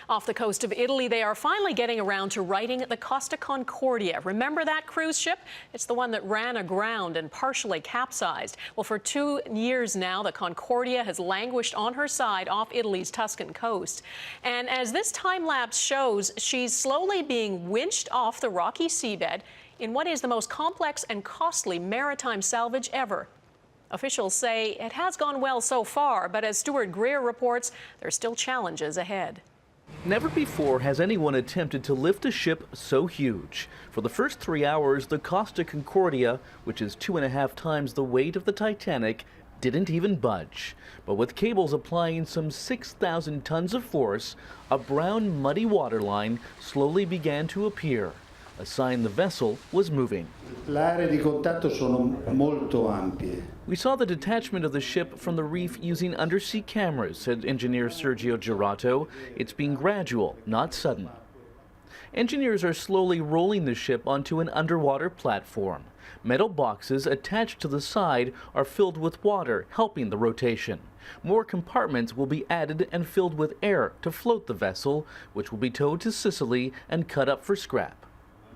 Off the coast of Italy, they are finally getting around to righting the Costa Concordia. Remember that cruise ship? It's the one that ran aground and partially capsized. Well, for 2 years now, the Concordia has languished on her side off Italy's Tuscan coast. And as this time-lapse shows, she's slowly being winched off the rocky seabed in what is the most complex and costly maritime salvage ever. Officials say it has gone well so far, but as Stuart Greer reports, there are still challenges ahead. Never before has anyone attempted to lift a ship so huge. For the first 3 hours, the Costa Concordia, which is 2.5 times the weight of the Titanic, didn't even budge. But with cables applying some 6,000 tons of force, a brown, muddy waterline slowly began to appear, a sign the vessel was moving. Le aree di contatto sono molto ampie. We saw the detachment of the ship from the reef using undersea cameras, said engineer Sergio Girato. It's been gradual, not sudden. Engineers are slowly rolling the ship onto an underwater platform. Metal boxes attached to the side are filled with water, helping the rotation. More compartments will be added and filled with air to float the vessel, which will be towed to Sicily and cut up for scrap.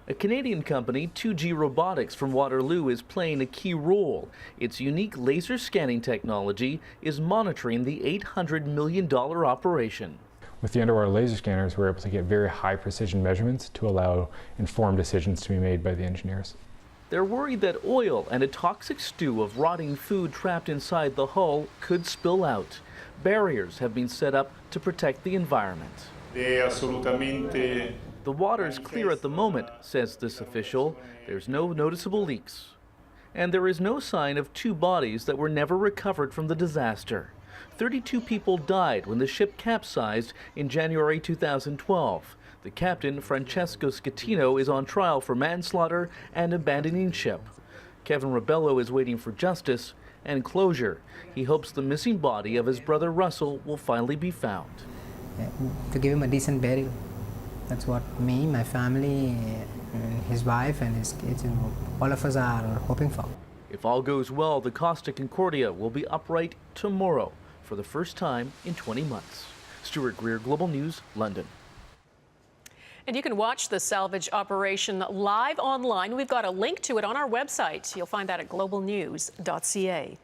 A Canadian company, 2G Robotics from Waterloo, is playing a key role. Its unique laser scanning technology is monitoring the $800 million operation. With the underwater laser scanners, we're able to get very high precision measurements to allow informed decisions to be made by the engineers. They're worried that oil and a toxic stew of rotting food trapped inside the hull could spill out. Barriers have been set up to protect the environment. The water's clear at the moment, says this official. There's no noticeable leaks. And there is no sign of 2 bodies that were never recovered from the disaster. 32 people died when the ship capsized in January 2012. The captain, Francesco Schettino, is on trial for manslaughter and abandoning ship. Kevin Rebello is waiting for justice and closure. He hopes the missing body of his brother Russell will finally be found. To give him a decent burial. That's what me, my family, his wife and his kids, all of us are hoping for. If all goes well, the Costa Concordia will be upright tomorrow for the first time in 20 months. Stuart Greer, Global News, London. And you can watch the salvage operation live online. We've got a link to it on our website. You'll find that at globalnews.ca.